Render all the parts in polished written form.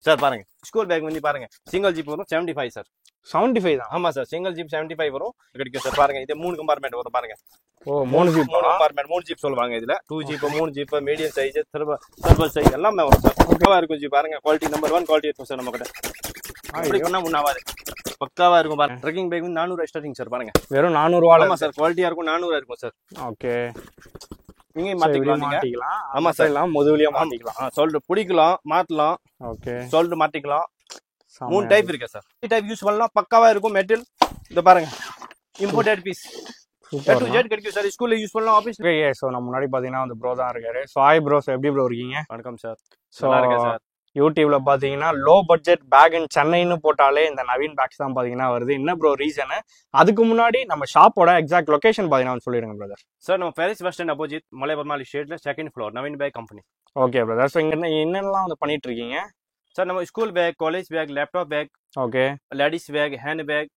Sir பாருங்க school bag வந்து பாருங்க சிங்கிள் ஜிப் வரும் 75 சார் 75 தான். ஆமா சார் சிங்கிள் ஜிப் 75 வரும் கிடைக்கும் சார். பாருங்க இது 3 கம்பார்ட்மெண்ட் வரும் பாருங்க. ஓ 3 ஜிப் 3 கம்பார்ட்மெண்ட் 3 ஜிப் சொல்லுவாங்க. இதுல 2 zip 3 zip medium size turbo size எல்லாமே வரும் சார். பக்காவா இருக்கும் ஜி பாருங்க. குவாலிட்டி நம்பர் 1 குவாலிட்டி இருக்கும் சார் நம்ம கிட்ட. அப்படி பண்ணா முன்னாவாது பக்காவா இருக்கும் பாருங்க. ட்ரெக்கிங் பேக் வந்து 400 ஸ்டார்டிங் சார் பாருங்க. வெறும் 400 ரூபாய். ஆமா சார் குவாலிட்டியா இருக்கும் 400 இருக்கும் சார். ஓகே நீங்க மாட்டிக்கலாம். ஆமா சார் எல்லாம் முதுகுலியா மாட்டிக்கலாம். ஷோல்டர் பிடிக்கலாம் மாட்டலாம். ஓகே ஷோல்டர் மாட்டிக்கலாம். 3 டைப் இருக்கு சார். இந்த டைப் யூஸ் பண்ணலாம் பக்காவா இருக்கும் மெட்டீரியல். இத பாருங்க இம்போர்ட்டட் பீஸ் சூப்பர் ஜெட் கிடைக்கும் சார். ஸ்கூல்ல யூஸ் பண்ணலாம் ஆபீஸ். ஓகே சோ நம்ம முன்னாடி பாத்தீங்கன்னா அந்த ப்ரோ தான் இருக்காரு. சோ ஹாய் ப்ரோ, எப்படி ப்ரோ இருக்கீங்க? வணக்கம் சார். நல்லா இருக்கேன் சார். யூடியூப்ல பாத்தீங்கன்னா லோ பட்ஜெட் பேக் இன் சென்னைன்னு போட்டாலே இந்த நவீன் பேக்ஸ் தான் பாத்தீங்கன்னா வருது. என்ன ப்ரோ ரீசன்? அதுக்கு முன்னாடி நம்ம ஷாப்போட எக்ஸாக்ட் லொகேஷன் பாத்தீங்கன்னா சொல்லிடுங்க பிரதர். சார் நம்ம Parrys bus stand opposite Malaiperumal ஸ்ட்ரீட்ல second floor Naveen bag company. Okay brother. So இங்க என்னென்னலாம் வந்து பண்ணிட்டு இருக்கீங்க சார்? நம்ம school bag, college bag, laptop bag, okay ladies bag, hand bag,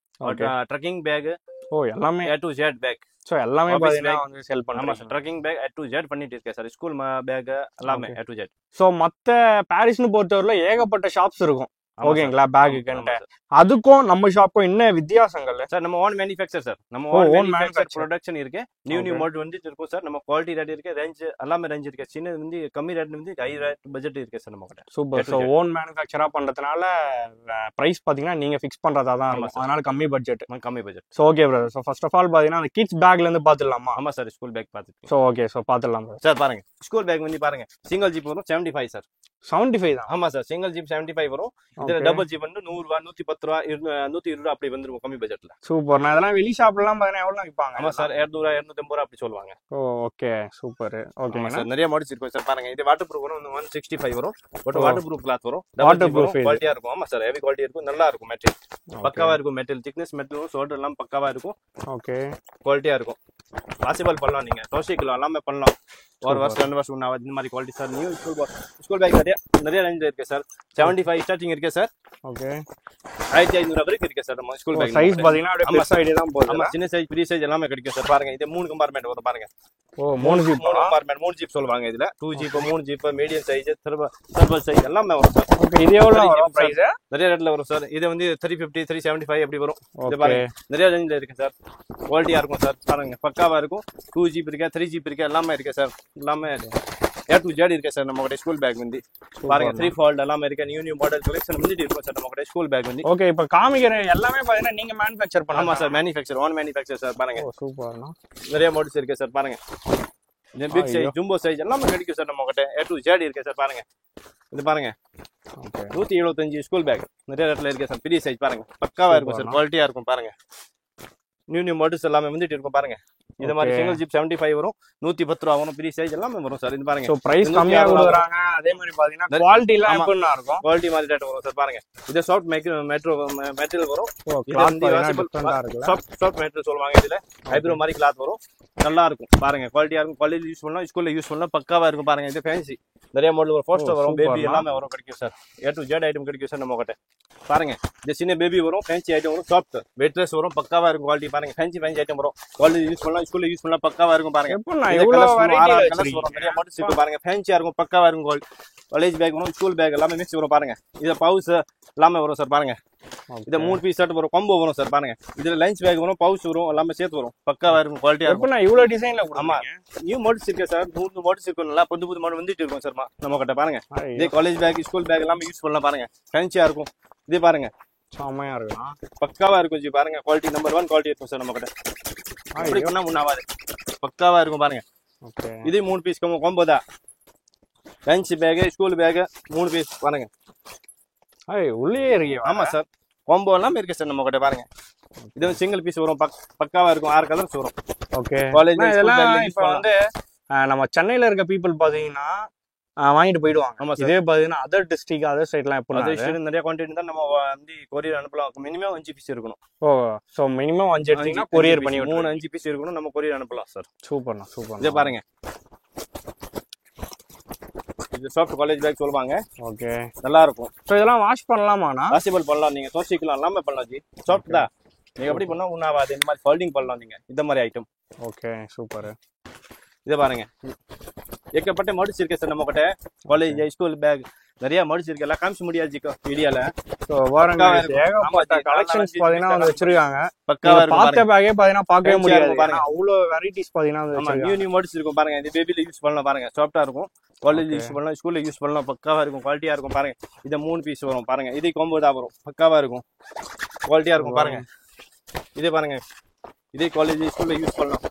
trekking bag, oh எல்லாமே A to Z bag. So எல்லாமே பாத்தீங்கன்னா வந்து செல் பண்ணுறோம். ஆமா sir trekking bag A to Z பண்ணிட்டு இருக்கேன் சார். ஸ்கூல் பேக் எல்லாமே A to Z. ஸோ மற்ற பாரிஸ்னு பொறுத்தவரையில ஏகப்பட்ட ஷாப்ஸ் இருக்கும் ஓகேங்களா பேக்குக்கு. அதுக்கும் நம்ம ஷாப்பும் என்ன வித்தியாசங்கள் சார்? நம்ம ஓன் மேனுஃபேக்சர் சார். நம்ம ஓன் மேனுஃபேக்சர் ப்ரொடக்ஷன் இருக்கு. நியூ மாடல் வந்து இருக்கும் சார். நம்ம குவாலிட்டி ரேட் இருக்கு, ரேஞ்ச் எல்லாமே ரேஞ்ச் இருக்கு. சின்ன வந்து கம்மி ரேட் வந்து ஹை ரேட் பட்ஜெட் இருக்கு சார் நம்ம கிட்ட. சூப்பர். ஸோ ஓன் மேனுஃபேக்சரா பண்றதுனால பிரைஸ் பாத்தீங்கன்னா நீங்க ஃபிக்ஸ் பண்றதா தான் இருக்கும். அதனால கம்மி budget. So okay brother. So first of all பாத்தீங்கன்னா அந்த கிட்ஸ் பேக்ல இருந்து பாத்துடலாமா? ஆமா சார் ஸ்கூல் பேக் பாத்துட்டு. ஸோ ஓகே ஸோ பாத்துடலாம் சார். பாருங்க ஸ்கூல் பேக் வந்து பாருங்க சிங்கிள் ஜிப் வரும் 75 சார். 75 தான். ஆமா சார் சிங்கிள் ஜிப் 75 வரும். இதுல டபுள் ஜிப் வந்து 100 ரூபாய் 110 ரூபாய் 120 ரூபாய் அப்படி வந்துரும் கம்மி பட்ஜெட்ல. சூப்பர். நான் இதெல்லாம் வெளி ஷாப்ல எல்லாம் பாத்தீங்கன்னா எவ்வளவு விப்பாங்க? ஆமா சார் 200 250 ரூபாய் அப்படி சொல்லுவாங்க. ஓ ஓகே சூப்பர். ஓகே சார் நிறைய மாடல்ஸ் இருக்கும் சார். பாருங்க இது வாட்டர் ப்ரூஃப் வரும் 165 வரும். பட் வாட்டர் ப்ரூஃப் கிளாத் வரும். வாட்டர் ப்ரூஃப் குவாலிட்டியா இருக்கும். ஆமா சார் ஹெவி குவாலிட்டி இருக்கும். நல்லா இருக்கும் மெட்டீரியல். பக்காவா இருக்கும் மெட்டீரியல். திக்னஸ் மெட்டீரியல் ஷோல்டர் எல்லாம் பக்காவா இருக்கும். ஓகே குவாலிட்டியா இருக்கும். பாசிபிள் பண்ணலாம். நீங்க தோசைக்கலாம் எல்லாமே பண்ணலாம். ஒரு வருஷம் 2 வருஷம் இந்த மாதிரி quality sir. New school bag நிறைய ரேஞ்ச் இருக்கு சார். 75 ஸ்டார்டிங் இருக்கு சார். ஓகே 1500 வரைக்கும் இருக்கு சார். நம்ம ஸ்கூல் பேக் சைஸ் பாத்தீங்கன்னா அப்படியே பெரிய சைஸ் தான் போகுது. ஆமா சின்ன சைஸ் பெரிய சைஸ் எல்லாமே கிடைக்கும் சார். பாருங்க இது 3 கம்பார்ட்மெண்ட் வரும் பாருங்க. ஓ 3 ஜிப் 3 கம்பார்ட்மெண்ட் 3 ஜிப் சொல்லுவாங்க. இதுல 2 zip 3 zip medium size turbo size எல்லாமே வரும் சார். ஓகே இது எவ்வளவு வரும் பிரைஸ்? நிறைய ரேட்ல வரும் சார். இது வந்து 350 375 அப்படி வரும். இது பாருங்க நிறைய ரேஞ்ச்ல இருக்கு சார். குவாலிட்டியா இருக்கும் சார். பாருங்க பக்காவா இருக்கும். 2 ஜிப் இருக்கு 3 ஜிப் இருக்கு எல்லாமே இருக்கு சார். எல்லாமே A to Z இருக்கு சார் நம்ம கிட்ட ஸ்கூல் பேக் வந்து. பாருங்க 3 fold எல்லாமே இருக்கு. நியூ மாடல் கலெக்ஷன் வந்து இருக்கும் சார் நம்ம கிட்ட ஸ்கூல் பேக் வந்து. ஓகே இப்போ காமிக்கிற எல்லாமே பாத்தீங்கன்னா நீங்க மேனுஃபேக்சர் பண்ணலாம். ஆமா sir manufacture own manufacture sir. பாருங்க சூப்பர்னா நிறைய மாடல்ஸ் இருக்கு சார். பாருங்க இந்த பிக் சைஸ் ஜம்போ சைஸ் எல்லாமே கிடைக்கும் சார் நம்ம கிட்ட. A to Z இருக்கு சார். பாருங்க இது பாருங்க ஓகே 175 ஸ்கூல் பேக் நிறைய ரேட்ல இருக்கு சார். பெரிய சைஸ் பாருங்க பக்காவா இருக்கும் சார். குவாலிட்டியா இருக்கும். பாருங்க நியூ மாடல்ஸ் எல்லாமே வந்துட்டு இருக்கும். பாருங்க இந்த மாதிரி சிங்கிள் ஜிப் 75 வரும். 110 ரூபா வரும். பெரிய சைஸ் எல்லாமே வரும் சார். இது பாருங்க சோ பிரைஸ் கம்மியா கொடுக்குறாங்க. அதே மாதிரி பாத்தீங்கன்னா குவாலிட்டி எல்லாம் எப்படினா இருக்கும்? குவாலிட்டி மாதிரி ரேட் வரும் சார். பாருங்க இது சாஃப்ட் மெட்டீரியல் வரும். இது வந்து டிஃபரண்டா இருக்குல. சாஃப்ட் மெட்டீரியல் சொல்வாங்க. இதுல ஐப்ரோ மாதிரி கிளாத் வரும். நல்லா இருக்கும். பாருங்க குவாலிட்டியா இருக்கும். காலேஜ் யூஸ் பண்ணலாம், ஸ்கூல்ல யூஸ் பண்ணலாம். பக்காவா இருக்கும். பாருங்க இது ஃபேன்சி நிறைய மாடல் வரும். போஸ்டர் வரும், பேபி எல்லாமே வரும் கிடைக்கும் sir. A to Z item கிடைக்கும் சார் நம்ம கிட்ட. பாருங்க இந்த சின்ன பேபி வரும், ஃபேன்சி ஐட்டம் வரும், சாஃப்ட் வெயிட்லெஸ் வரும். பக்காவா இருக்கும் குவாலிட்டி. பாருங்க ஃபேன்சி ஐட்டம் வரும். காலேஜ் யூஸ் பண்ணலாம், ஸ்கூல்ல யூஸ் பண்ணலாம். பக்காவா இருக்கும். பாருங்க எவ்வளவு வெரைட்டி வரும். நிறைய மாடல்ஸ் இருக்கு. பாருங்க ஃபேன்சியா இருக்கும். பக்காவா இருக்கும். காலேஜ் பேக் வரும், ஸ்கூல் பேக் எல்லாமே மிக்ஸ் வரும். பாருங்க இது பவுச் எல்லாமே வரும் சார். பாருங்க இது 3 பீஸ் செட் வரும். காம்போ வரும் சார். பாருங்க இதுல லஞ்ச் பேக் வரும், பவுச் வரும், எல்லாமே சேர்த்து வரும். பக்காவா இருக்கும். குவாலிட்டியா இருக்கும். இவ்வளவு டிசைன்ல ஆமா நியூ மாடல்ஸ் இருக்கு சார். 100 மாடல்ஸ் இருக்கு. நல்லா புது மாடல் வந்துட்டு இருக்கும் சார் நம்ம கிட்ட. பாருங்க இதே காலேஜ் பேக், ஸ்கூல் பேக் எல்லாமே யூஸ் பண்ணலாம். பாருங்க ஃபேன்சியா இருக்கும். இது பாருங்க செமையா இருக்கு. பக்காவா இருக்கும் ஜி. பாருங்க குவாலிட்டி நம்பர் 1 குவாலிட்டி இருக்கும் சார் நம்ம கிட்ட. அப்படி பண்ணா முன்னாவாது பக்காவா இருக்கும். பாருங்க ஓகே இது 3 பீஸ் காம்போ தான். Lunch bag, school bag 3 piece. பாருங்க உள்ளே இருக்கு. ஆமா சார் காம்போ எல்லாமே இருக்கு சார் நம்ம கிட்ட. பாருங்க இது சிங்கிள் பீஸ் வரும். பக்காவா இருக்கும். 6 கலர்ஸ் வரும். ஓகே காலேஜ் இதெல்லாம் இப்போ வந்து நம்ம சென்னையில இருக்க பீப்புள் பாத்தீங்கன்னா வாங்கிட்டு போயிடுவாங்க. இதே பாத்தீங்கன்னா அதர் டிஸ்ட்ரிக்ட் அதர் சைட்லாம் எப்போ நிறைய குவான்டிட்டி தான் நம்ம வந்து கொரியர் அனுப்பலாம். மினிமம் 5 பீஸ் இருக்கணும். ஓ சோ மினிமம் 5 எடுத்தீங்கன்னா கொரியர் பண்ணி 3-5 பீஸ் இருக்கணும். நம்ம கொரியர் அனுப்பலாம் சார். சூப்பர்ண்ணா சூப்பர். இதே பாருங்க இது சாஃப்ட் காலேஜ் பேக் சொல்வாங்க. ஓகே நல்லா இருக்கும். சோ இதெல்லாம் வாஷ் பண்ணலாமாண்ணா? வாஷபிள் பண்ணலாம். நீங்க தோசிக்கலாம் எல்லாமே பண்ணலாம் ஜி. சாஃப்ட் தான். நீங்க எப்படி பண்ணா உண்ணாவாது. இந்த மாதிரி ஃபோல்டிங் பண்ணலாம் நீங்க இந்த மாதிரி ஐட்டம். Okay super. இதை பாருங்க ஏகப்பட்ட மாடல்ஸ் இருக்கு சார் நம்ம கிட்ட. காலேஜ் ஸ்கூல் பேக் நிறைய மடிச்சு இருக்கு எல்லாம் காமிச்சு முடியாது வீடியோல. ஸோ பாருங்க ஏகப்பட்ட கலெக்ஷன்ஸ் பாத்தீங்கன்னா வந்து வச்சிருக்காங்க. பக்காவா இருக்கும் பார்த்த பேக்கே பாத்தீங்கன்னா பார்க்கவே முடியாது பாருங்க. அவ்வளவு வெரைட்டிஸ் பாத்தீங்கன்னா வந்து ஆமா நியூ மாடல்ஸ் இருக்கும் பாருங்க. இந்த பேபில யூஸ் பண்ணலாம் பாருங்க. சாஃப்ட்டா இருக்கும். காலேஜ் யூஸ் பண்ணலாம், ஸ்கூல்ல யூஸ் பண்ணலாம். பக்காவா இருக்கும், குவாலிட்டியா இருக்கும் பாருங்க. இது 3 பீஸ் வரும் பாருங்க. இதே காம்போ தான் வரும். பக்காவா இருக்கும், குவாலிட்டியா இருக்கும் பாருங்க. இதே பாருங்க, இதே காலேஜ் ஸ்கூல்ல யூஸ் பண்ணலாம்.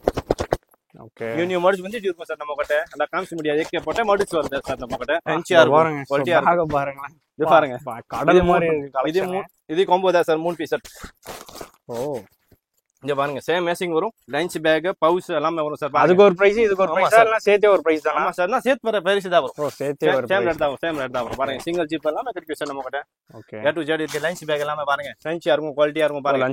ஓகே நியூ மாடல்ஸ் வந்து இருக்கும் சார் நம்ம கிட்ட. அந்த காமிச்சு முடியாது ஏகப்பட்ட மாடல்ஸ் வருது சார் நம்ம கிட்ட. ஃபேன்சியா இருக்கும், குவாலிட்டியா இருக்கும் பாருங்க. இது பாருங்க கடல் மாதிரி இருக்கு. இதே காம்போ தான் சார் 3 பீஸ் செட். ஓ இங்க பாருங்க சேம் மேசிங் வரும். லஞ்ச் பேக், பவுச் எல்லாமே வரும் சார். அதுக்கு ஒரு பிரைஸ், இதுக்கு ஒரு பிரைஸ், எல்லாம் சேர்த்தே ஒரு பிரைஸ் தானா? ஆமா சார், நான் சேர்த்து வர பிரைஸ் தான் வரும். ஓ சேர்த்தே ஒரு சேம் ரேட் தான் வரும், சேம் ரேட் தான் வரும் பாருங்க. சிங்கிள் ஜிப் எல்லாமே கிடைக்கும் சார் நம்ம கிட்ட. ஓகே A to Z இருக்கு. லஞ்ச் பேக் எல்லாமே பாருங்க ஃபேன்சியா இருக்கும், குவாலிட்டியா இருக்கும் பாருங்க.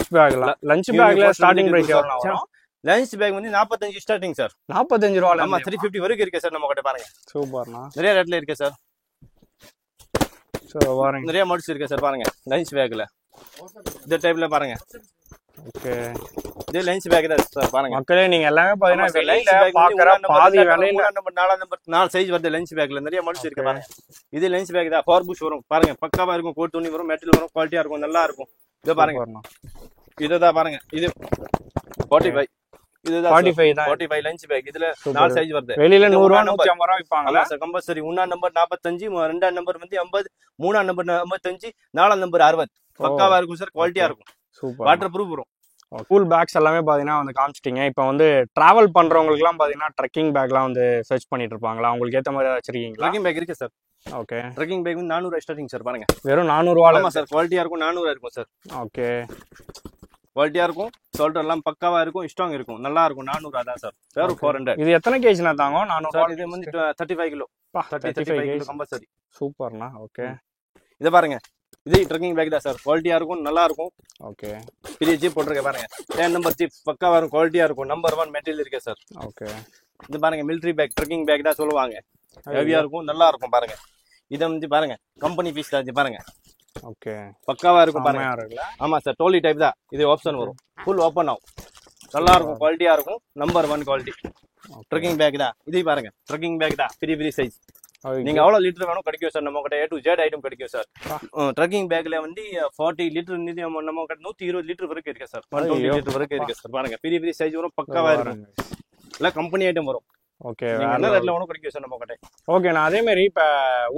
லஞ்ச் பேக்ல ஸ்டார்டிங் பிரைஸ் எவ்வளவு வரும்? லஞ்ச் பேக் வந்து 45 ஸ்டார்டிங் சார். 45 ரூபாயில. ஆமா 350 வரைக்கும் இருக்கு சார் நம்ம கிட்ட பாருங்க. சூப்பர்னா, நிறைய ரேட்ல இருக்கு சார். சோ பாருங்க நிறைய மாடல்ஸ் இருக்கு சார் பாருங்க. லஞ்ச் பேக்ல இந்த டைப்ல பாருங்க. ஓகே இது லஞ்ச் பேக் தான் சார் பாருங்க. மக்களே நீங்க எல்லாமே பாத்தீங்கன்னா வெளியில பாக்குற பாதி விலையில நம்பர் 4 சைஸ் வருது லஞ்ச் பேக்ல. நிறைய மாடல்ஸ் இருக்கு பாருங்க. இது லஞ்ச் பேக் தான். 4 புஷ் வரும் பாருங்க. பக்காவா இருக்கும். கோட் துணி வரும், மெட்டல் வரும், குவாலிட்டியா இருக்கும், நல்லா இருக்கும். இது பாருங்க, இதுதான் பாருங்க. இது 45. இதுதான் 45 தான். 45 லஞ்ச் பேக். இதுல 4 சைஸ் வருது. வெளியில 100 ரூபாய் 150 ரூபாய் விப்பாங்கல சார் கம்பல்சரி. 1ஆம் நம்பர் 45, 2ஆம் நம்பர் வந்து 50, 3ஆம் நம்பர் 55, 4ஆம் நம்பர் 60. பக்காவா இருக்கும் சார், குவாலிட்டியா இருக்கும். சூப்பர். வாட்டர் ப்ரூஃப் வரும். கூல் பேக்ஸ் எல்லாமே பாத்தீங்கன்னா வந்து காமிச்சிட்டீங்க. இப்போ வந்து டிராவல் பண்றவங்களுக்கு எல்லாம் பாத்தீங்கன்னா ட்ரெக்கிங் பேக்லாம் வந்து சர்ச் பண்ணிட்டு இருப்பாங்களா? உங்களுக்கு ஏத்த மாதிரி வச்சிருக்கீங்களா? ட்ரெக்கிங் பேக் இருக்கு சார். ஓகே ட்ரெக்கிங் பேக் வந்து 400 ஸ்டார்டிங் சார் பாருங்க. வெறும் 400 ரூபாயில. ஆமா சார், குவாலிட்டியா இருக்கும். 400 இருக்கும் சார். ஓகே குவாலிட்டியா இருக்கும். ஷோல்டர் எல்லாம் பக்காவா இருக்கும், ஸ்ட்ராங் இருக்கும், நல்லா இருக்கும். 400 அதான் சார். வெறும் 400. இது எத்தனை கேஜினா தாங்க? 400 சார் இது வந்து 35 கிலோ. 35 kilo compulsory. சூப்பர்னா. ஓகே இத பாருங்க. இது ட்ரெக்கிங் பேக் தான் சார். குவாலிட்டியா இருக்கும், நல்லா இருக்கும். ஓகே பெரிய ஜீப் போட்டுருக்க பாருங்க. 10 நம்பர் ஜீப் பக்காவா இருக்கும், குவாலிட்டியா இருக்கும். நம்பர் 1 மெட்டீரியல் இருக்கு சார். ஓகே இது பாருங்க மிலிட்டரி பேக், ட்ரெக்கிங் பேக் தான் சொல்லுவாங்க. ஹெவியா இருக்கும், நல்லா இருக்கும் பாருங்க. இத வந்து பாருங்க கம்பெனி பீஸ் தான். இது பாருங்க. ஓகே பக்காவா இருக்கும் பாருங்க. ஆமா சார், டோலி டைப் தான். இது ஆப்ஷன் வரும். ஃபுல் ஓபன் ஆகும், நல்லா இருக்கும், குவாலிட்டியா இருக்கும். நம்பர் 1 குவாலிட்டி ட்ரெக்கிங் பேக் தான். இது பாருங்க ட்ரெக்கிங் பேக் தான். பெரிய பெரிய சைஸ். நீங்க எவ்வளவு லிட்டர் வேணும் கிடைக்கும் சார் நம்ம கிட்ட. A to Z ஐட்டம் கிடைக்கும் சார். ட்ரெக்கிங் பேக்ல வந்து 40 லிட்டர் நம்ம கிட்ட 120 லிட்டர் வரைக்கும் இருக்கு சார். 120 லிட்டர் வரைக்கும் இருக்கு சார் பாருங்க. பெரிய பெரிய சைஸ் வரும், பக்காவா இருக்கும். எல்லாம் கம்பெனி ஐட்டம் வரும். ஓகே என்ன ரேட்ல வேணும் கிடைக்கும் சார் நம்ம கிட்ட. ஓகே நான் அதே மாதிரி இப்ப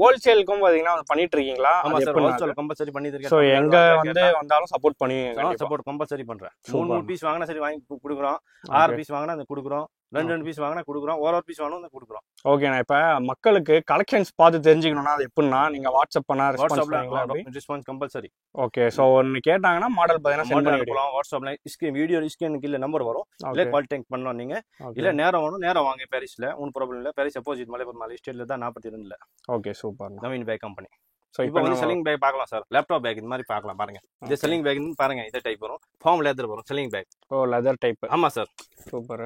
ஹோல்சேலுக்கும் பாத்தீங்கன்னா பண்ணிட்டு இருக்கீங்களா? ஆமா சார், ஹோல்சேல் கம்பல்சரி பண்ணிட்டு இருக்கேன். சோ எங்க வந்து வந்தாலும் சப்போர்ட் பண்ணி சப்போர்ட் கம்பல்சரி பண்றேன். 3 பீஸ் வாங்கினா சரி வாங்கி குடுக்குறோம். 6 பீஸ் வாங்கினா அந்த குடுக்குறோம். 2 பீஸ் வாங்கினா குடுக்குறோம். ஒரு பீஸ் வாங்கினா குடுக்குறோம். ஓகே நான் இப்ப மக்களுக்கு கலெக்ஷன்ஸ் பார்த்து தெரிஞ்சுக்கணும்னா அது எப்படின்னா நீங்க வாட்ஸ்அப் பண்ணா ரெஸ்பான்ஸ் கம்பல்சரி. ஓகே சோ ஒன்னு கேட்டாங்கன்னா மாடல் பாத்தீங்கன்னா சென்ட் பண்ணி கொடுக்கலாம். வாட்ஸ்அப்ல வீடியோ ஸ்கேனுக்கு இல்ல நம்பர் வரும். இல்ல கான்டாக்ட் பண்ணலாம் நீங்க. இல்ல நேரம் வேணும் நேரம் வாங்க. பாரிஸ்ல ஒன்னும் ப்ராப்ளம் இல்ல. பாரிஸ் அப்போசிட் மலைபூர் மாலை ஸ்ட்ரீட்ல தான் 42ல. Okay super. Naveen bag company. So இப்போ வந்து செல்லிங் பேக் பார்க்கலாம் சார். லேப்டாப் பேக் இந்த மாதிரி பார்க்கலாம் பாருங்க. இது செல்லிங் பேக் பாருங்க. இந்த டைப் வரும். ஃபார்ம் லெதர் வரும் செல்லிங் பேக். ஓ லெதர் டைப். ஆமா சார், சூப்பர்.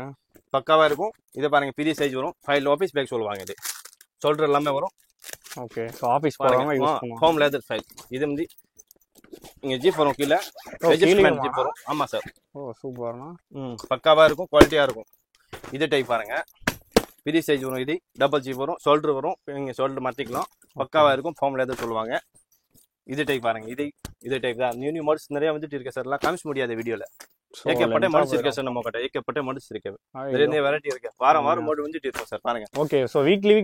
பக்காவா இருக்கும். இத பாருங்க பெரிய சைஸ் வரும். ஃபைல் ஆபீஸ் பேக் சொல்லுவாங்க. இது ஷோல்டர் எல்லாமே வரும். ஓகே சோ ஆபீஸ் போறவங்க யூஸ் பண்ணுவாங்க. Form leather file. இது வந்து இங்க ஜிப் வரும் கீழ. அட்ஜஸ்ட்மென்ட் ஜிப் வரும். ஆமா சார். ஓ சூப்பர்னா. பக்காவா இருக்கும், குவாலிட்டியா இருக்கும். இது டைப் பாருங்க. பெரிய சைஸ் வரும். இது டபுள் ஜிப் வரும். ஷோல்டர் வரும். இங்க ஷோல்டர் மாத்திக்கலாம். பக்காவா இருக்கும். ஃபார்ம் லெதர் சொல்லுவாங்க. இது டைப் பாருங்க. இது டைப் தான். நியூ மாடல்ஸ் நிறைய வந்துட்டு இருக்கு சார். எல்லாம் காமிக்க முடியாது வீடியோல. ஏகப்பட்ட மாடல்ஸ் இருக்கு சார் நம்ம கிட்ட. ஏகப்பட்ட மாடல்ஸ் இருக்கு. நிறைய வெரைட்டி இருக்கு. வாரம் மாடல் வந்துட்டு இருக்கும் சார் பாருங்க. ஓகே சோ வீக்லி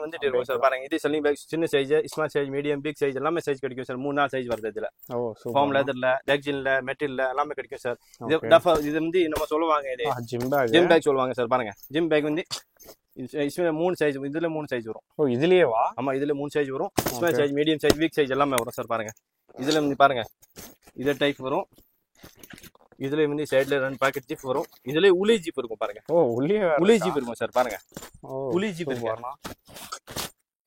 வந்துட்டு இருக்கும் சார் பாருங்க. இது செல்லிங் பேக் சின்ன size, small size, medium, big size எல்லாமே சைஸ் கிடைக்கும் சார். 3-4 சைஸ் வருது இதுல. ஓ சூப்பர். ஃபார்ம் லெதர்ல, டெக்ஜின்ல, மெட்டீரியல்ல எல்லாமே கிடைக்கும் சார். இது வந்து நம்ம சொல்லுவாங்க. இது ஜிம் பேக் சொல்லுவாங்க சார் பாருங்க. ஜிம் பேக் வந்து 3 சைஸ். இதுல 3 சைஸ் வரும். ஓ இதுலயேவா? ஆமா இதுல 3 சைஸ் வரும். Small size, medium size, big size எல்லாமே வரும் சார் பாருங்க. இதுல வந்து பாருங்க இத டைப் வரும். இதுல வந்து சைடுல 2 பாக்கெட் ஜிப் வரும். இதுல உலி ஜிப் இருக்கும் பாருங்க. ஓ உலி ஜிப் இருக்கும் சார் பாருங்க. உலி ஜிப் இருக்குமா?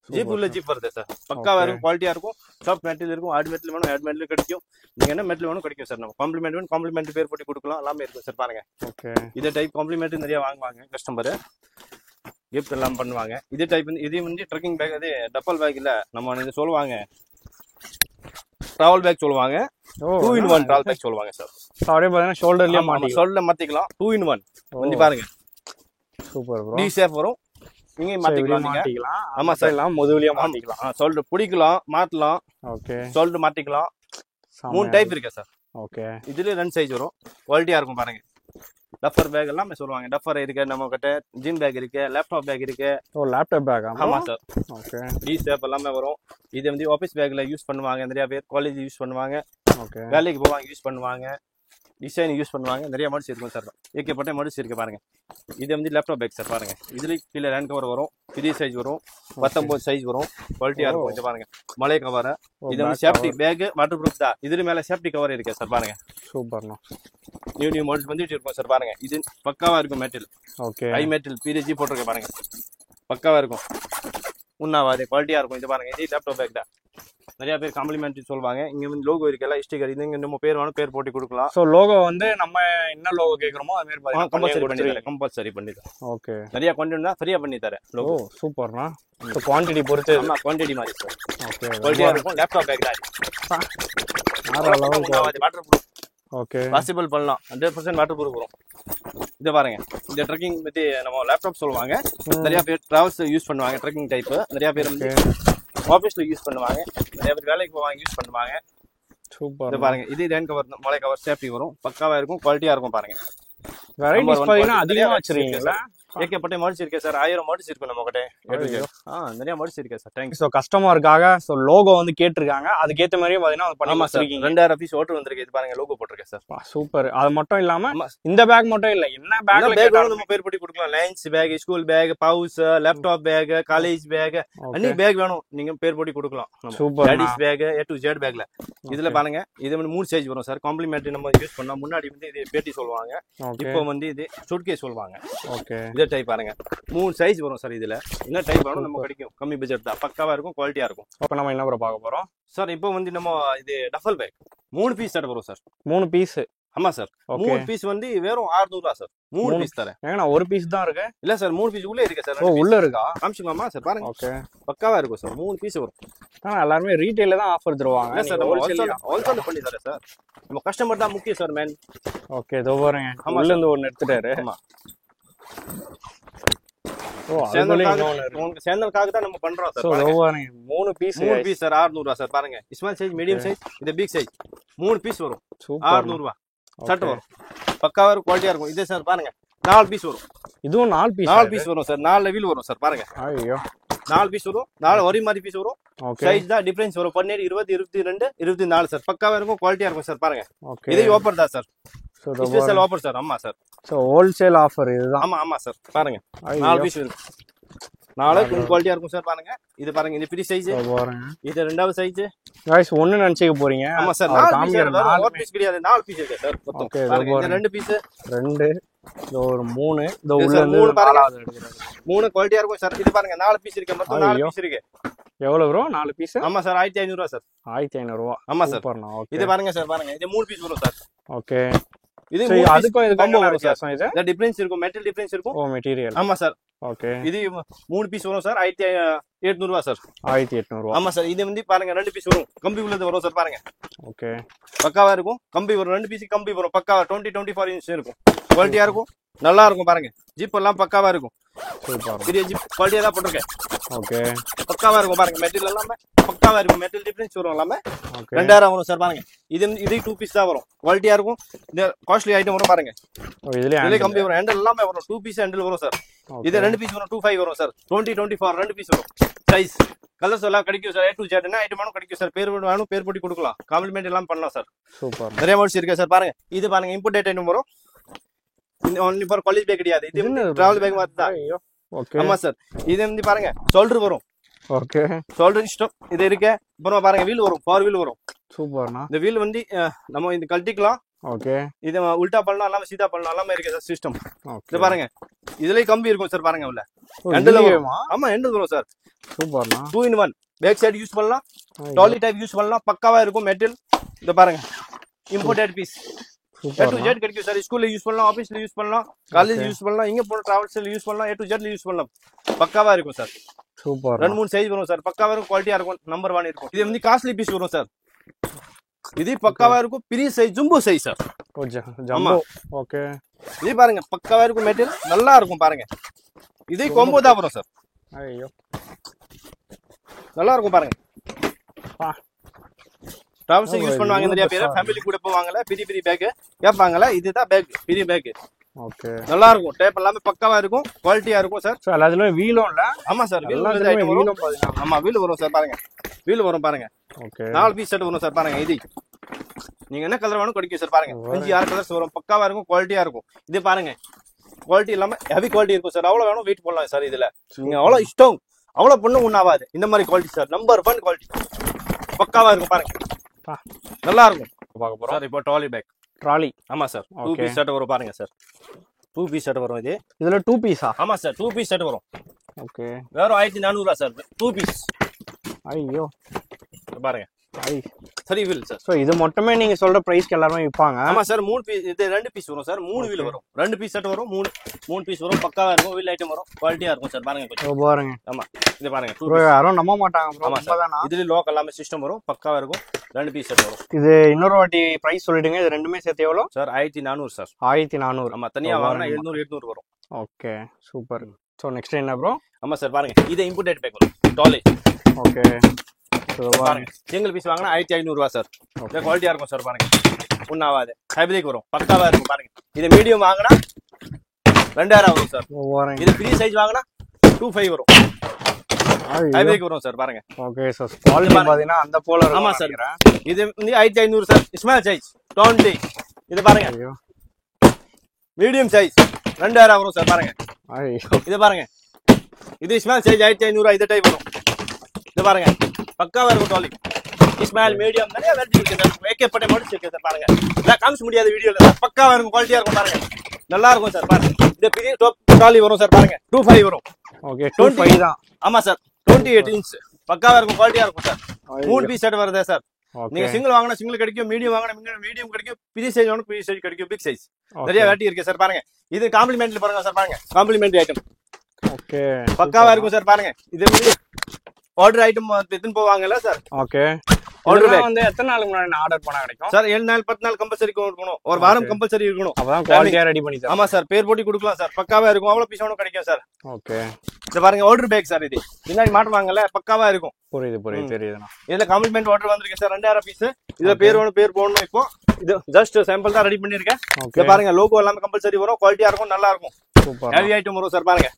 ஜிப் உள்ள ஜிப் வருது சார். பக்காவா இருக்கும், குவாலிட்டியா இருக்கும். சாஃப்ட் மெட்டீரியல் இருக்கும். ஹார்ட் மெட்டீரியல் வேணும், ஹார்ட் மெட்டீரியல் கிடைக்கும். நீங்க என்ன மெட்டீரியல் வேணும் கிடைக்கும் சார். நம்ம காம்ப்ளிமெண்ட் வேணும், காம்ப்ளிமெண்ட் பேர் போட்டு கொடுக்கலாம். எல்லாமே இருக்கும் சார் பாருங்க. ஓகே இத டைப் காம்ப்ளிமெண்ட் நிறைய வாங்குவாங்க கஸ்டமர். கிஃப்ட் எல்லாம் பண்ணுவாங்க. இது டைப் வந்து இது வந்து ட்ரெக்கிங் பேக். அது டப்பல் பேக் இல்ல, நம்ம இது சொல்லுவாங்க டிராவல் பேக் சொல்லுவாங்க. 2-in-1 டிராவல் பேக் சொல்லுவாங்க சார். அப்படியே பாத்தீங்கன்னா ஷோல்டர்லயே ஷோல்டர்ல மாத்திக்கலாம். 2-in-1 வந்து பாருங்க. Super bro. டி ஷேப் வரும். இங்கேயும் So, இப்படி மாட்டிக்கலாம் நீங்க. மாட்டிக்கலாம். ஆமா சார் எல்லாம் முதுகுலயே ஆமா. மாட்டிக்கலாம். ஷோல்டர் பிடிக்கலாம், மாட்டலாம், ஓகே ஷோல்டர் மாட்டிக்கலாம். 3 செமையா டைப் இருக்கு சார். ஓகே இதுல 2 சைஸ் வரும். குவாலிட்டியா இருக்கும் பாருங்க. டஃபர் பேக் எல்லாமே சொல்லுவாங்க. டஃபர் இருக்கு நம்ம கிட்ட, ஜிம் பேக் இருக்கு, லேப்டாப் பேக் இருக்கு. ஓ லேப்டாப் பேக்கா? ஆமா சார். ஓகே டி ஷேப் எல்லாமே வரும். இது வந்து ஆபீஸ் பேக்ல யூஸ் பண்ணுவாங்க, நிறைய பேர் காலேஜ் யூஸ் பண்ணுவாங்க, ஓகே வேலைக்கு போவாங்க யூஸ் பண்ணுவாங்க, டிசைன் யூஸ் பண்ணுவாங்க, நிறைய மாடல்ஸ் இருக்கும் சார். ஏகப்பட்ட மாடல்ஸ் இருக்கு பாருங்க. இது வந்து லேப்டாப் பேக் சார் பாருங்க. இதுல கீழே ஹேண்ட் கவர் வரும், 3 சைஸ் வரும், 19 சைஸ் வரும். குவாலிட்டியா இருக்கும். இது பாருங்க மலை கவர். இது வந்து சேஃப்டி பேக், வாட்டர் ப்ரூஃப் தான். இதுல மேல சேஃப்டி கவர் இருக்கு சார் பாருங்க. சூப்பர்ண்ணா. நியூ மாடல்ஸ் வந்துட்டு இருக்கும் சார் பாருங்க. இது பக்காவா இருக்கும் material. Okay high material PDG போட்டிருக்க பாருங்க. பக்காவா இருக்கும். உண்ணாவாது குவாலிட்டியா இருக்கும். இது பாருங்க. இது லேப்டாப் பேக் தான். நிறைய பேர் காம்ப்ளிமெண்ட்ரி சொல்லுவாங்க. இங்க வந்து லோகோ இருக்குல்ல, ஸ்டிக்கர், இது இங்க நம்ம பேர் வேணும், பேர் போட்டு கொடுக்கலாம். சோ லோகோ வந்து நம்ம என்ன லோகோ கேக்குறோமோ அது மாதிரி கம்பல்சரி பண்ணி பாத்தீங்கன்னா தரேன். கம்பல்சரி பண்ணி தரேன். ஓகே நிறைய குவான்டிட்டி தான் ஃப்ரீயா பண்ணி தரேன். ஓ லோகோ சூப்பர்ண்ணா. சோ குவாண்டிட்டி பொறுத்து. ஆமா குவான்டிட்டி மாதிரி சார். ஓகே குவாலிட்டியா இருக்கும். லேப்டாப் பேக் தான். வேற level. Water proof okay possible பண்ணலாம். 100% வாட்டர் ப்ரூஃப் வரும். இதை பாருங்க. இந்த ட்ரெக்கிங் பத்தி நம்ம லேப்டாப் சொல்லுவாங்க. நிறைய பேர் டிராவல்ஸ் யூஸ் பண்ணுவாங்க. ட்ரெக்கிங் டைப் நிறைய பேர் வந்து ஆபீஸ்ல யூஸ் பண்ணுவாங்க, நிறைய பேர் வேலைக்கு போவாங்க யூஸ் பண்ணுவாங்க. சூப்பர். இது பாருங்க. இது ஹேண்ட் கவர், மலை கவர், சேஃப்டி வரும். பக்காவா இருக்கும். குவாலிட்டியா இருக்கும் பாருங்க. வெரைட்டிஸ் பாத்தீங்கன்னா அதிகமா வச்சிருக்கீங்களா? ஏகப்பட்ட மாடல்ஸ் இருக்கு சார். 1000 மாடல்ஸ் இருக்கு நம்ம கிட்ட. நிறைய மாடல்ஸ் இருக்கு சார். தேங்க்ஸ். ஸோ கஸ்டமருக்காக ஸோ லோகோ வந்து கேட்டிருக்காங்க, அதுக்கேற்ற மாதிரியும் பார்த்தீங்கன்னா பண்ணி வச்சிருக்கீங்க. 2000 பீஸ் ஓட்டு வந்திருக்கு. இது பாருங்க லோகோ போட்டிருக்கேன் சார். சூப்பர். அது மட்டும் இல்லாம இந்த பேக் மட்டும் இல்ல, என்ன பேக் நம்ம பேர் போட்டு கொடுக்கலாம். Lunch bag, school bag, pouch, laptop bag, college bag, any bag வேணும் நீங்க பேர் போட்டு கொடுக்கலாம். Super. Ladies bag, A to Z பேக்ல. இதுல பாருங்க. இது வந்து 3 சைஸ் வரும் சார். காம்ப்ளிமெண்ட்ரி நம்ம யூஸ் பண்ணா. முன்னாடி வந்து இது பேட்டி சொல்லுவாங்க, இப்போ வந்து இது சூட்கேஸ் சொல்லுவாங்க. ஓகே இதே டைப் பாருங்க. 3 சைஸ் வரும் சார். இதுல என்ன டைப் வேணும் நம்ம கிடைக்கும். கம்மி பட்ஜெட் தான். பக்காவா இருக்கும். குவாலிட்டியா இருக்கும். இப்போ நம்ம என்ன ப்ரோ பார்க்க போறோம் சார்? இப்போ வந்து நம்ம இது டஃபல் பேக் 3 பீஸ் செட் வரும் சார். 3 பீஸ்? ஆமா சார். 3 பீஸ் வந்து வெறும் 600 ரூபா சார். 3 பீஸ் தரேன். ஏன்னா ஒரு பீஸ் தான் இருக்கு. இல்ல சார், 3 பீஸ் உள்ளே இருக்கு சார். ஓ உள்ள இருக்கா? காமிச்சுக்கலாமா சார்? பாருங்க. ஓகே பக்காவா இருக்கும் சார். 3 பீஸ் வரும். ஆனா எல்லாரும் ரீட்டைல்ல தான் ஆஃபர் தருவாங்க. இல்ல சார், நம்ம ஹோல்சேல் பண்ணி தரேன் சார். நம்ம கஸ்டமர் தான் முக்கியம் சார் மேன். ஓகே இதோ பாருங்க. உள்ள இருந்து ஒன்னு எடுத்துட்டாரு. ஆமா. ஓ அதுலயும் உங்களுக்கு சேனலுக்காக தான் நம்ம பண்றோம் சார். சோ இதோ பாருங்க 3 பீஸ். 3 பீஸ் சார் 600 ரூபாய் சார். பாருங்க. ஸ்மால் சைஸ், மீடியம் சைஸ், இது பிக் சைஸ். 3 பீஸ் வரும். 600 ரூபாய் சட் வரும். பக்காவா இருக்கும். குவாலிட்டியா இருக்கும். இதே சார் பாருங்க 4 பீஸ் வரும். இதுவும் 4 பீஸ். 4 பீஸ் வரும் சார். 4 வீல் வரும் சார். பாருங்க. ஐயோ 4 பீஸ் வரும். 4 ஒரே மாதிரி பீஸ் வரும். ஓகே சைஸ் தான் டிஃபரன்ஸ் வரும். 17, 20, 22, 24 சார். பக்காவா இருக்கும். குவாலிட்டியா இருக்கும் சார். பாருங்க. ஓகே இது ஆஃபர் தான் sir. So special offer sir. ஆமா சார். சோ ஹோல்சேல் ஆஃபர் இதுதான். ஆமா ஆமா சார். பாருங்க 4 பீஸ் இருக்கு. 4 குவாலிட்டியா இருக்கும் சார். பாருங்க. இது பாருங்க. இது ஃப்ரீ சைஸ். இது 2வது சைஸ். गाइस ஒன்னு நினைச்சிக்க போறீங்க. ஆமா சார். 4 பீஸ் கிடையாது. 4 பீஸ் இருக்கு சார். ஓகே பாருங்க. இது 2 பீஸ். 2 இது ஒரு 3 இந்த உள்ள இருந்து 4வது எடுக்கறாங்க. 3 குவாலிட்டியா இருக்கும் சார். இது பாருங்க 4 பீஸ் இருக்கு. மொத்தம் 4 பீஸ் இருக்கு. எவ்வளவு ப்ரோ 4 பீஸ்? ஆமா சார் 1500 ரூபாய் சார். 1500 ரூபாய். ஆமா சார். சூப்பர்ண்ணா. ஓகே இது பாருங்க சார். பாருங்க. இது 3 பீஸ் வரும் சார். ஓகே இது அதுக்கும் இதுக்கும் என்ன வித்தியாசம்? இது இந்த டிஃபரன்ஸ் இருக்கும். மெட்டீரியல் டிஃபரன்ஸ் இருக்கும். ஓ மெட்டீரியல். ஆமா சார். ஓகே இது 3 பீஸ் வரும் சார். 1800 ரூபாய் சார். 1800 ரூபாய். ஆமா சார். இது வந்து பாருங்க 2 பீஸ் வரும். கம்பி உள்ளது வரும் சார். பாருங்க. ஓகே பக்காவா இருக்கும். கம்பி வரும். 2 பீஸ் கம்பி வரும். பக்காவா 20-24 இன்ச் இருக்கும். குவாலிட்டியா இருக்கும். நல்லா இருக்கும். பாருங்க. ஜிப் எல்லாம் பக்காவா இருக்கும். சூப்பர். பெரிய ஜிப் குவாலிட்டியா தான் போட்டிருக்கேன். ஓகே பக்காவா இருக்கும். பாருங்க. மெட்டீரியல் எல்லாமே பக்காவா இருக்கும். மெட்டீரியல் டிஃபரன்ஸ் வரும். எல்லாமே ஓகே 2000 வரும் சார். பாருங்க. இது 2 பீஸ் தான் வரும். குவாலிட்டியா இருக்கும். இந்த காஸ்ட்லி ஐட்டம் வரும். பாருங்க. ஓ இதுல கம்பி வரும். ஹேண்டில் எல்லாமே வரும். 2 பீஸ் ஹேண்டில் வரும் சார். இது 2 பீஸ் வரும். 25 வரும் சார். 20-24 2 பீஸ் வரும். சைஸ் கலர்ஸ் எல்லாம் கிடைக்கும் சார். A to Z என்ன ஐட்டம் வேணும் கிடைக்கும் சார். பேர் வேணும் பேர் போட்டு கொடுக்கலாம். காம்ப்ளிமெண்ட் எல்லாம் பண்ணலாம் சார். சூப்பர். நிறைய மாடல்ஸ் இருக்கு சார். பாருங்க. இது பாருங்க இம்போர்ட்டட் ஐட்டம் வரும். ஒன்லி ஃபார் காலேஜ் பேக் கிடையாது. இது டிராவல் பேக் மாதிரி தான். ஓகே ஆமா சார். இது வந்து பாருங்க ஷோல்டர் வரும். ஓகே ஷோல்டர் ஸ்டாப் இது இருக்கு. அப்புறம் பாருங்க வீல் வரும். 4 வீல் வரும். சூப்பர்ண்ணா. இந்த வீல் வந்து நம்ம இந்த கழட்டிக்கலாம். ஓகே இது உல்டா பண்ணலாம், எல்லாமே சீதா பண்ணலாம், எல்லாமே இருக்கு சார் சிஸ்டம். ஓகே இது பாருங்க. இதுலயே கம்பி இருக்கும் சார். பாருங்க உள்ள ஹேண்டில் வரும். ஆமா ஹேண்டில் வரும் சார். சூப்பர்ண்ணா. 2 in 1 பேக் சைடு யூஸ் பண்ணலாம். டாலி டைப் யூஸ் பண்ணலாம். பக்காவா இருக்கும் மெட்டீரியல். இது பாருங்க imported piece. A to Z கிடைக்கும் சார். ஸ்கூல்ல யூஸ் பண்ணலாம், ஆபீஸ்ல யூஸ் பண்ணலாம், காலேஜ் யூஸ் பண்ணலாம், இங்க போற டிராவல்ஸ்ல யூஸ் பண்ணலாம். A to Z யூஸ் பண்ணலாம். பக்காவா இருக்கும் சார். சூப்பர். 2-3 சைஸ் வரும் சார். பக்காவா இருக்கும். குவாலிட்டியா இருக்கும். நம்பர் 1 இருக்கும். இது வந்து காஸ்ட்லி பீஸ் வரும் சார். இது பக்காவா இருக்கும். பெரிய சைஸ் ஜம்போ சைஸ் சார். ஓ ஜம்போ. ஓகே இது பாருங்க பக்காவா இருக்கும். மெட்டீரியல் நல்லா இருக்கும். பாருங்க. இது காம்போ தான் வரும் சார். ஐயோ நல்லா இருக்கும் பாருங்க. பா. டிராவல்ஸ் யூஸ் பண்ணுவாங்க நிறைய பேர், ஃபேமிலி கூட போவாங்கல, பெரிய பெரிய பேக் கேட்பாங்கல்ல, இதுதான் பேக், பெரிய பேக். ஓகே நல்லா இருக்கும். டேப் எல்லாமே பக்காவா இருக்கும், குவாலிட்டியா இருக்கும் சார். ஸோ எல்லாத்துலயும் வீலும் இல்ல. ஆமா சார், வீல் எல்லாத்துலயும் வரும். வீலும் பாத்தீங்கன்னா. ஆமா வீல் வரும் சார் பாருங்க, வீல் வரும் பாருங்க. ஓகே 4 பீஸ் செட் வரும் சார் பாருங்க. இது நீங்க என்ன கலர் வேணும் கிடைக்கும் சார் பாருங்க. 5-6 கலர்ஸ் வரும், பக்காவா இருக்கும், குவாலிட்டியா இருக்கும். இது பாருங்க குவாலிட்டி இல்லாம ஹெவி குவாலிட்டி இருக்கும் சார். அவ்வளவு வேணும் வெயிட் போடலாம் சார். இதுல நீங்க அவ்வளவு இஷ்டம் அவ்வளவு பொண்ணு ஒண்ணாவாது. இந்த மாதிரி குவாலிட்டி சார், நம்பர் 1 குவாலிட்டி, பக்காவா இருக்கும் பாருங்க. நல்லா இருக்கும். பார்க்க போறோம் சார் இப்போ ட்ராலி பேக். ட்ராலி. ஆமா சார், 2 பீஸ் செட் வரும் பாருங்க சார். 2 பீஸ் செட் வரும் இது. இதுல 2 பீஸா? ஆமா சார், 2 பீஸ் செட் வரும். ஓகே வெறும் 1400 சார் 2 பீஸ். ஐயோ பாருங்க ஐ சரி வீல் சார். சோ இது மட்டுமே நீங்க சொல்ற பிரைஸ்க்கு எல்லாரும் விப்பாங்க. ஆமா சார், 3 பீஸ் இது 2 பீஸ் வரும் சார். 3 வீல் வரும், 2 பீஸ் செட் வரும், 3 பீஸ் வரும், பக்காவா இருக்கும். வீல் ஐட்டம் வரும், குவாலிட்டியா இருக்கும் சார் பாருங்க கொஞ்சம். பாருங்க. ஆமா இது பாருங்க ப்ரோ யாரும் நம்ப மாட்டாங்க ப்ரோ. ஆமா சார், இதுல லோக் எல்லாமே சிஸ்டம் வரும், பக்காவா இருக்கும். 2 பீஸ் செட் வரும். இது இன்னொரு வாட்டி பிரைஸ் சொல்லிடுங்க. இது ரெண்டுமே சேர்த்து எவ்வளவு சார்? 1400 சார். 1400. ஆமா, தனியா வாங்குனா 700 வரும். Okay super. சோ நெக்ஸ்ட் என்ன ப்ரோ? ஆமா சார் பாருங்க, இது இம்போர்ட்டட் பேக் வரும் டாலி. ஓகே பாருங்க, சிங்கிள் பீஸ் வாங்கினா 1500 ரூபா சார். இது குவாலிட்டியா இருக்கும் சார் பாருங்க, ஒண்ணாவாது. ஹைப்ரிட் வரும், பக்காவா இருக்கும் பாருங்க. இது மீடியம் வாங்கினா 2000 வரும் சார். இது ஃப்ரீ சைஸ் வாங்கினா 25 வரும். ஹைப்ரிட் வரும் சார் பாருங்க. ஓகே சோ குவாலிட்டி பாத்தீங்கன்னா அந்த போல இருக்கும். ஆமா சார், இது வந்து 1500 சார். Small size 20. இது பாருங்க மீடியம் சைஸ் 2000 வரும் சார் பாருங்க. இது பாருங்க, இது ஸ்மால் சைஸ் 1500. இது டைப் வரும். இது பாருங்க பக்காவா இருக்கும் டாலி. ஸ்மால் மீடியம் நிறைய வெரைட்டி இருக்கு சார். ஏகப்பட்ட மாடல்ஸ் இருக்கு சார் பாருங்க. நான் காமிச்ச முடியாத வீடியோல சார். பக்காவா இருக்கும், குவாலிட்டியா இருக்கும் பாருங்க. நல்லா இருக்கும் சார் பாருங்க. இது பெரிய டாப் டாலி வரும் சார் பாருங்க. 25 வரும். ஓகே 25 தான். ஆமா சார், 28 இன்ச் பக்காவா இருக்கும், குவாலிட்டியா இருக்கும் சார். 3 பீஸ் செட் வருது சார். நீங்க சிங்கிள் வாங்கினா சிங்கிள் கிடைக்கும், மீடியம் வாங்கினா மீடியம் கிடைக்கும், பெரிய சைஸ் வாங்கினா பெரிய சைஸ் கிடைக்கும், பிக் சைஸ் நிறைய வெரைட்டி இருக்கு சார் பாருங்க. இது காம்ப்ளிமெண்ட்ல பாருங்க சார் பாருங்க, காம்ப்ளிமெண்டரி ஐட்டம். ஓகே பக்காவா இருக்கும் சார் பாருங்க. இது வந்து ஆர்டர் ஐட்டம் எடுத்துன்னு போவாங்கல்ல சார். ஓகே ஆர்டர் வந்து எத்தனை நாளுக்கு முன்னாடி ஆர்டர் பண்ணா கிடைக்கும் சார்? 7 நாள் 10 நாள் கம்பல்சரி இருக்கணும், ஒரு வாரம் கம்பல்சரி இருக்கணும். அப்பதான் குவாலிட்டியா ரெடி பண்ணி தரேன். ஆமா சார், பேர் போட்டு கொடுக்கலாம் சார், பக்காவா இருக்கும். அவ்வளவு பீஸ் ஒன்று கிடைக்கும் சார். ஓகே இது பாருங்க ஆர்டர் பேக் சார். இது பின்னாடி மாட்டுவாங்கல்ல, பக்காவா இருக்கும். புரியுது தெரியுதுண்ணா. இதுல காம்ப்ளிமெண்ட் ஆர்டர் வந்திருக்கு சார் 2000 பீஸ். இதுல பேர் போடணும். இப்போ இது ஜஸ்ட் சாம்பிள் தான் ரெடி பண்ணிருக்கேன். இது பாருங்க லோகோ எல்லாமே கம்பல்சரி வரும், குவாலிட்டியா இருக்கும், நல்லா இருக்கும். சூப்பர் ஹெவி ஐட்டம் வரும் சார் பாருங்க.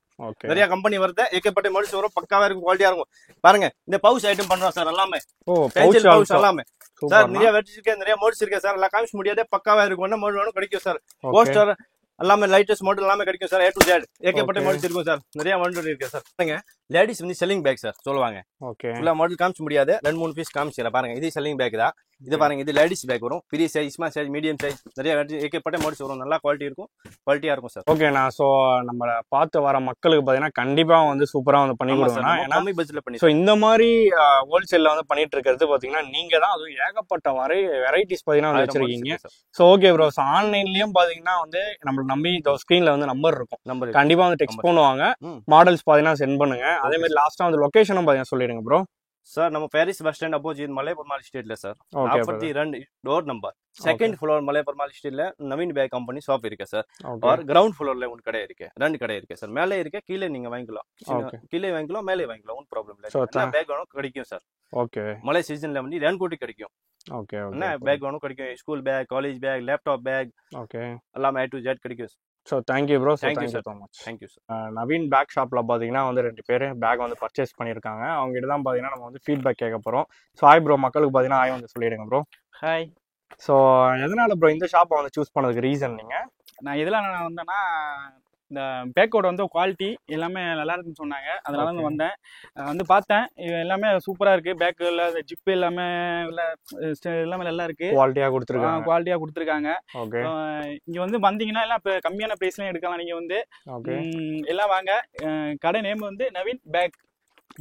நிறைய கம்பெனி வருது, ஏகப்பட்ட மாடல்ஸ் வரும், பக்காவா இருக்கும், குவாலிட்டியா இருக்கும். பாருங்க இந்த பவுச் ஐட்டம் பண்றோம் சார் எல்லாமே. பவுச் எல்லாமே சார் நிறைய வெரைட்டிஸ் இருக்கு, நிறைய மாடல்ஸ் இருக்கு சார். எல்லாம் காமிச்ச முடியாது, பக்காவா இருக்கும். என்ன மாடல் வேணும் கிடைக்கும் சார். போஸ்டர் எல்லாமே லேட்டஸ்ட் மாடல் எல்லாமே கிடைக்கும் சார். A to Z ஏகப்பட்ட மாடல்ஸ் இருக்கும் சார். நிறைய மாடல் இருக்கு சார். பாருங்க லேடிஸ் வந்து செல்லிங் பேக் சார் சொல்லுவாங்க. ஓகே ஃபுல்லா மாடல் காமிச்ச முடியாது, 2-3 பீஸ் காமிச்சல பாருங்க. இது செல்லிங் பேக் தான். இது பாருங்க, இது லேடிஸ் பேக் வரும், பெரிய size, small size, medium size, நிறைய ஏகப்பட்ட மாடல்ஸ் வரும். நல்லா குவாலிட்டி இருக்கும், குவாலிட்டியா இருக்கும் சார். ஓகேண்ணா. சோ நம்ம பார்த்து வர மக்களுக்கு பாத்தீங்கன்னா கண்டிப்பா வந்து சூப்பரா வந்து பண்ணி கொடுக்கணும். ஏன்னா கம்மி பட்ஜெட்ல பண்ணி. சோ இந்த மாதிரி ஹோல்சேல்ல வந்து பண்ணிட்டு இருக்கிறது பாத்தீங்கன்னா நீங்க தான். அதுவும் ஏகப்பட்ட வெரைட்டிஸ் பாத்தீங்கன்னா வந்து வச்சிருக்கீங்க. So okay bro. ஆன்லைன்லயும் பாத்தீங்கன்னா வந்து நம்மள நம்பி ஸ்கிரீன்ல வந்து நம்பர் இருக்கும், கண்டிப்பா வந்து டெக்ஸ்ட் பண்ணுவாங்க. மாடல்ஸ் பாத்தீங்கன்னா சென்ட் பண்ணுங்க. அதே மாதிரி லாஸ்டா வந்து லொகேஷனும் பாத்தீங்கன்னா சொல்லிடுங்க ப்ரோ. சார் நம்ம Parrys bus stand opposite Malai Perumal ஸ்ட்ரீட்ல sir. 42 door number, second floor Malai Perumal ஸ்ட்ரீட்ல நவீன் பேக் கம்பெனி ஷாப் இருக்கு சார். और கிரவுண்ட் ஃப்ளோர்ல ஒரு கடை இருக்கு, 2 கடை இருக்கு சார். மேலே இருக்கு, கீழே நீங்க வாங்கிக்கலாம். கீழே வாங்கிக்கலாம், மேலே வாங்கிக்கலாம், ஒன்றும் ப்ராப்ளம் இல்லை. பேக் வேணும் கிடைக்கும் சார். ஓகே மழை சீசன்ல வந்து ரெயின் கோட் கிடைக்கும். ஓகே என்ன பேக் வேணும் கிடைக்கும், school bag, college bag, laptop bag, okay எல்லாமே A to Z கிடைக்கும். So thank you bro. Thank you so much. Thank you sir. Naveen bag ஷாப்பில் பார்த்தீங்கன்னா வந்து 2 பேர் பேக் வந்து பர்ச்சேஸ் பண்ணியிருக்காங்க. அவங்ககிட்ட தான் பார்த்தீங்கன்னா நம்ம வந்து ஃபீட்பேக் கேட்க போகிறோம். ஸோ ஹாய் ப்ரோ, மக்களுக்கு பார்த்தீங்கன்னா ஹாய் வந்து சொல்லிடுங்க ப்ரோ. ஹாய். ஸோ எதனால ப்ரோ இந்த ஷாப்பை வந்து சூஸ் பண்ணதுக்கு ரீசன்? நீங்கள் நான் எதில் நான் வந்தேன்னா இந்த பேக்கோட வந்து குவாலிட்டி எல்லாமே நல்லா இருக்குன்னு சொன்னாங்க, அதனால வந்து வந்தேன். வந்து பார்த்தேன், எல்லாமே சூப்பராக இருக்குது. பேக்கில் ஜிப்பு எல்லாமே எல்லாமே நல்லா இருக்குது, குவாலிட்டியாக கொடுத்துருக்காங்க. ஓகே இங்கே வந்து வந்தீங்கன்னா எல்லாம் இப்போ கம்மியான ப்ரைஸ்லையும் எடுக்கலாம். நீங்கள் வந்து எல்லாம் வாங்க. கடை நேம் வந்து நவீன் பேக்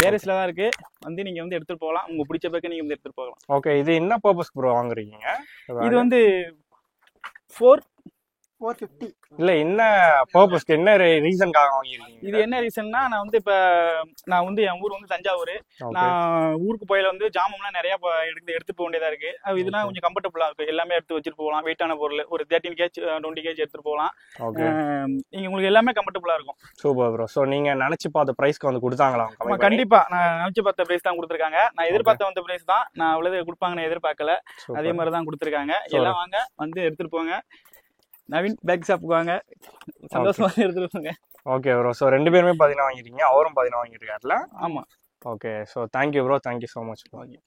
பேரிஸ்ல தான் இருக்கு. வந்து நீங்க வந்து எடுத்துட்டு போகலாம், உங்க பிடிச்ச பேக்கை நீங்க வந்து எடுத்துட்டு போகலாம். ஓகே இது என்ன பர்பஸ் ப்ரோ வாங்குறீங்க? இது வந்து 4 450. இல்ல என்ன பர்பஸ்க்கு என்ன ரீசன்காக வாங்கியிருக்கீங்க? இது என்ன ரீசன்னா, நான் வந்து இப்ப நான் வந்து என் ஊர் வந்து தஞ்சாவூர். நான் ஊருக்கு போயில வந்து ஜாமம்லாம் நிறைய எடுத்து போக வேண்டியதா இருக்கு. இதுனா கொஞ்சம் கம்ஃபர்டபுளா இருக்கு. எல்லாமே எடுத்து வச்சுட்டு போகலாம். வெயிட்டான பொருள் ஒரு 13 கேஜ் 20 கேஜ் எடுத்துட்டு போகலாம். நீங்க உங்களுக்கு எல்லாமே கம்ஃபர்டபுளா இருக்கும். Super bro. சோ நீங்க நினைச்சு பார்த்த பிரைஸ்க்கு வந்து கொடுத்தாங்களா? கண்டிப்பா நான் நினைச்சு பார்த்த பிரைஸ் தான் கொடுத்துருக்காங்க. நான் எதிர்பார்த்த வந்த பிரைஸ் தான். நான் அவ்வளவு கொடுப்பாங்கன்னு எதிர்பார்க்கல. அதே மாதிரி தான் கொடுத்துருக்காங்க. எல்லாம் வாங்க வந்து எடுத்துட்டு போங்க. நவீன் பேக் ஷாப்புக்கு வாங்க, சந்தோஷமா எடுத்துட்டு போங்க. Okay bro. ஸோ 2 பேருமே 14 வாங்கிருக்கீங்க, அவரும் 14 வாங்கியிருக்காருல? ஆமா. Okay. So thank you bro, thank you so much. Okay.